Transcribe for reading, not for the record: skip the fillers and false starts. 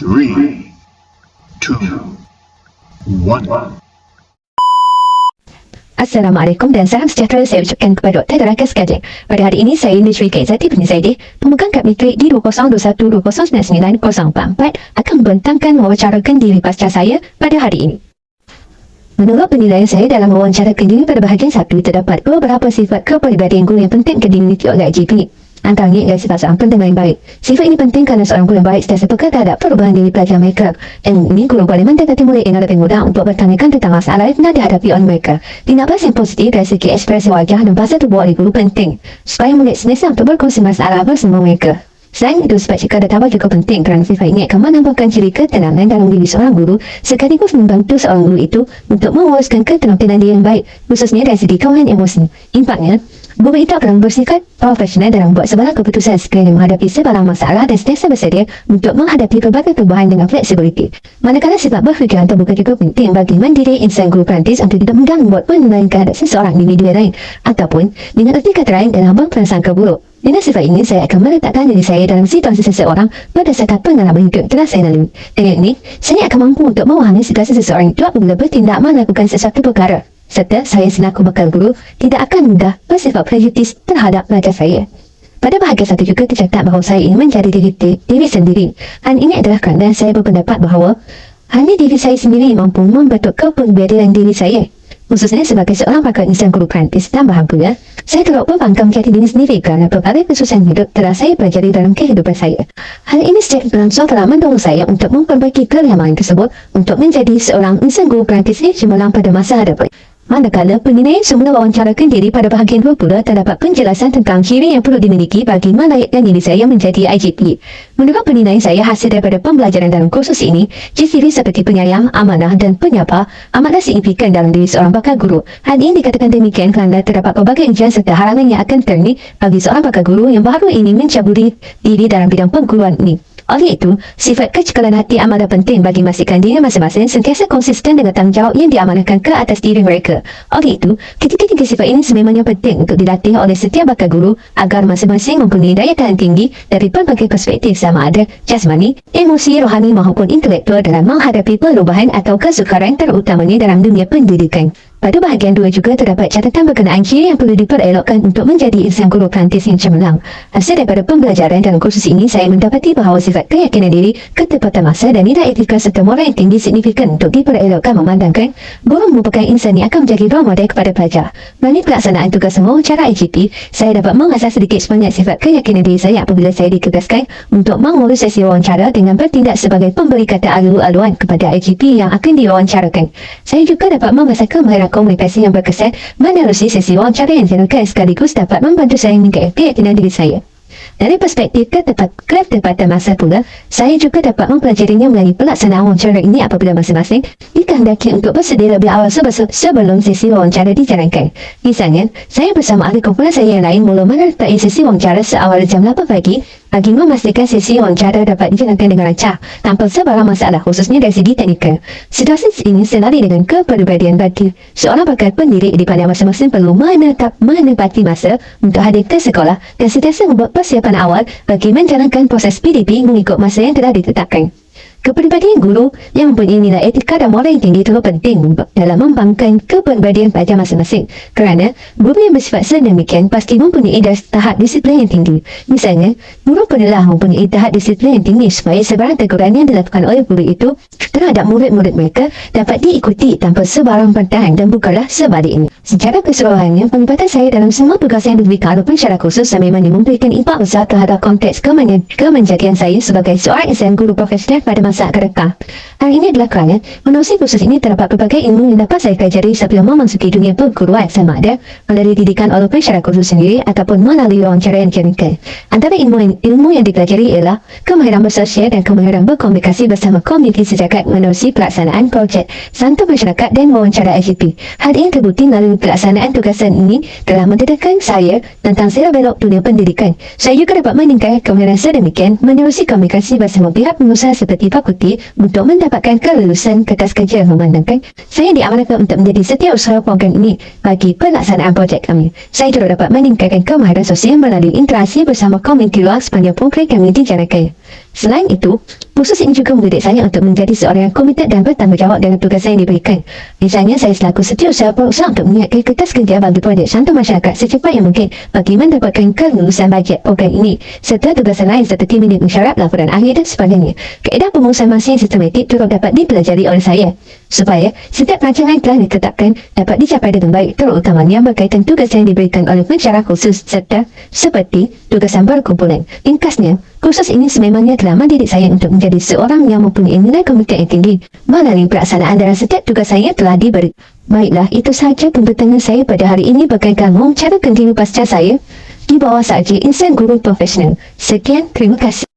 Three, two, one. Assalamualaikum dan salam sejahtera saya ucapkan kepada Dr. Rakas Kajek. Pada hari ini saya Indri Syurika Izzati bin Zaidi, pemegang kad matrik di 2021-2099-044 akan membentangkan wawancarakan diri pasca saya pada hari ini. Menurut penilaian saya dalam wawancarakan diri pada bahagian 1, terdapat beberapa sifat kepribadian guru yang penting dimiliki oleh IGP. Antaranya ialah sifat seorang pendengar yang baik. Sifat ini penting kerana seorang guru yang baik sentiasa peka terhadap perubahan diri pelajar mereka. Dan ini guru boleh mendekati murid yang lebih mudah untuk bertanyakan tentang masalah yang pernah dihadapi oleh mereka. Tindak balas yang positif dari segi ekspresi wajah dan bahasa tubuh oleh guru penting, supaya murid senantiasa untuk berkongsi masalah bersama mereka. Selain itu, sifat cekar dan tabah juga penting kerana sifat ini akan menambahkan ciri ketenangan dalam diri seorang guru sekaligus membantu seorang guru itu untuk menguruskan keterampilan dia yang baik, khususnya dari segi kawalan emosi. Impaknya, guru itu akan bersikap profesional dalam membuat sebarang keputusan sekiranya menghadapi sebarang masalah dan sentiasa bersedia untuk menghadapi pelbagai perubahan dengan fleksibiliti. Manakala sifat berfikiran terbuka juga penting bagi mendidik insan guru perantis untuk tidak mudah membuat penilaian terhadap seseorang di media lain ataupun dengan erti kata lain dalam berprasangka buruk. Dengan sifat ini, saya akan meletakkan diri saya dalam situasi seseorang berdasarkan pengalaman hidup yang telah saya lalui. Dengan ini, saya akan mampu untuk memahami situasi seseorang itu apabila bertindak melakukan sesuatu perkara. Serta saya selaku bakal guru tidak akan mudah bersifat prejudis terhadap pelajar saya. Pada bahagian 1 juga tercatat bahawa saya ingin menjadi diri sendiri. Hal ini adalah kerana saya berpendapat bahawa hanya diri saya sendiri mampu membentuk kepribadian diri saya. Khususnya sebagai seorang pakar insan guru perantis dan bahagia, saya turut berbangga menjadi diri sendiri kerana berbagai kesusahan hidup telah saya pelajari dalam kehidupan saya. Hal ini secara berlangsung telah mendorong saya untuk memperbaiki kelemahan tersebut untuk menjadi seorang insan guru perantis yang cemerlang pada masa hadapan. Manakala penilaian semula wawancarakan diri pada bahagian 2 pula terdapat penjelasan tentang ciri yang perlu dimiliki bagi melayakkan diri saya menjadi IGP. Menurut penilaian saya hasil daripada pembelajaran dalam kursus ini, ciri seperti penyayang, amanah dan penyapa amatlah signifikan dalam diri seorang bakal guru. Hal ini dikatakan demikian kerana terdapat pelbagai ujian serta halangan yang akan terjadi bagi seorang bakal guru yang baru ini mencaburi diri dalam bidang perguruan ini. Oleh itu, sifat kecekalan hati amatlah penting bagi memastikan diri masing-masing sentiasa konsisten dengan tanggungjawab yang diamanahkan ke atas diri mereka. Oleh itu, ketiga-tiga sifat ini sememangnya penting untuk dilatih oleh setiap bakal guru agar masing-masing mempunyai daya tahan tinggi dari pelbagai perspektif sama ada jasmani, emosi, rohani maupun intelektual dalam menghadapi perubahan atau kesukaran terutamanya dalam dunia pendidikan. Pada bahagian 2 juga terdapat catatan berkenaan ciri yang perlu diperelokkan untuk menjadi insan guru perantis yang cemerlang. Hasil daripada pembelajaran dalam kursus ini, saya mendapati bahawa sifat keyakinan diri, ketepatan masa dan nilai etika serta moral yang tinggi signifikan untuk diperelokkan memandangkan guru merupakan insan yang akan menjadi role model kepada pelajar. Melalui pelaksanaan tugas wawancara IGP, saya dapat mengasah sedikit sebanyak sifat keyakinan diri saya apabila saya ditugaskan untuk mengurus sesi wawancara dengan bertindak sebagai pemberi kata alu-aluan kepada IGP yang akan diwawancarakan. Saya juga dapat mengasah kemahiran komunikasi yang berkesan menerusi sesi wawancara yang dilakukan sekaligus dapat membantu saya meningkatkan keyakinan diri saya. Dari perspektif ketepatan masa pula, saya juga dapat mempelajarinya melalui pelaksanaan wawancara ini apabila masing-masing dikehendaki untuk bersedia lebih awal sebelum sesi wawancara dijalankan. Misalnya, saya bersama ahli kumpulan saya yang lain mula menyertai sesi wawancara seawal jam 8 pagi bagi memastikan sesi wawancara dapat dijalankan dengan lancar tanpa sebarang masalah khususnya dari segi teknikal. Situasi ini senada dengan kepribadian bagi seorang bakal pendidik di mana masing-masing perlu menepati masa untuk hadir ke sekolah dan sentiasa membuat persiapan awal bagi menjalankan proses PDP mengikut masa yang telah ditetapkan. Kepribadian guru yang mempunyai nilai etika dan moral yang tinggi terlalu penting dalam membangkitkan kepribadian pelajar masing-masing kerana guru yang bersifat sedemikian pasti mempunyai tahap disiplin yang tinggi. Misalnya, guru perlulah mempunyai tahap disiplin yang tinggi supaya sebarang teguran yang dilakukan oleh guru itu terhadap murid-murid mereka dapat diikuti tanpa sebarang bantahan dan bukanlah sebaliknya. Secara keseluruhannya, penglibatan saya dalam semua tugas yang diberikan walaupun secara khusus memang memberikan impak besar terhadap konteks kemenjadian saya sebagai seorang insan guru profesional pada masa akan datang. Hal ini adalah kerana menerusi kursus ini terdapat berbagai ilmu yang dapat saya pelajari sebelum memasuki dunia perguruan sama ada melalui didikan walaupun secara kursus sendiri ataupun melalui wawancara yang dijalankan. Antara ilmu yang dipelajari ialah kemahiran bersosial dan kemahiran berkomunikasi bersama komuniti sejagat menerusi pelaksanaan projek Santun Masyarakat dan wawancara IGP. Hal ini terbukti melalui pelaksanaan tugasan ini telah mendedahkan saya tentang sela belok dunia pendidikan. Saya juga dapat meningkatkan kemahiran sedemikian menerusi komunikasi bersama pihak pengusaha seperti fakulti untuk mendapatkan kelulusan kertas kerja memandangkan saya diamanahkan untuk menjadi setiausaha program ini bagi pelaksanaan projek kami. Saya juga dapat meningkatkan kemahiran sosial melalui interaksi bersama komuniti luar sepanjang program kami dijalankan. Selain itu, kursus ini juga mendidik saya untuk menjadi seorang yang komited dan bertanggungjawab dengan tugas yang diberikan. Misalnya, saya selaku setiausaha berusaha untuk mengingatkan kertas kerja bagi projek Santo Masyarakat secepat yang mungkin bagi mendapatkan kelulusan bajet program ini, serta tugas lain seperti minit mensyarat, laporan akhir dan sebagainya. Kaedah pengurusan masa yang sistematik turut dapat dipelajari oleh saya, supaya setiap rancangan yang telah ditetapkan dapat dicapai dengan baik, terutamanya berkaitan tugas yang diberikan oleh pensyarah khusus serta seperti tugasan berkumpulan. Ringkasnya, kursus ini sememangnya telah mendidik saya untuk menjadi seorang yang mempunyai nilai komited yang tinggi melalui pelaksanaan dalam setiap tugas saya telah diberi. Baiklah, itu sahaja pemberitahuan saya pada hari ini berkaitan wawancara kontinu pasca saya di bawah sahaja insan guru profesional. Sekian, terima kasih.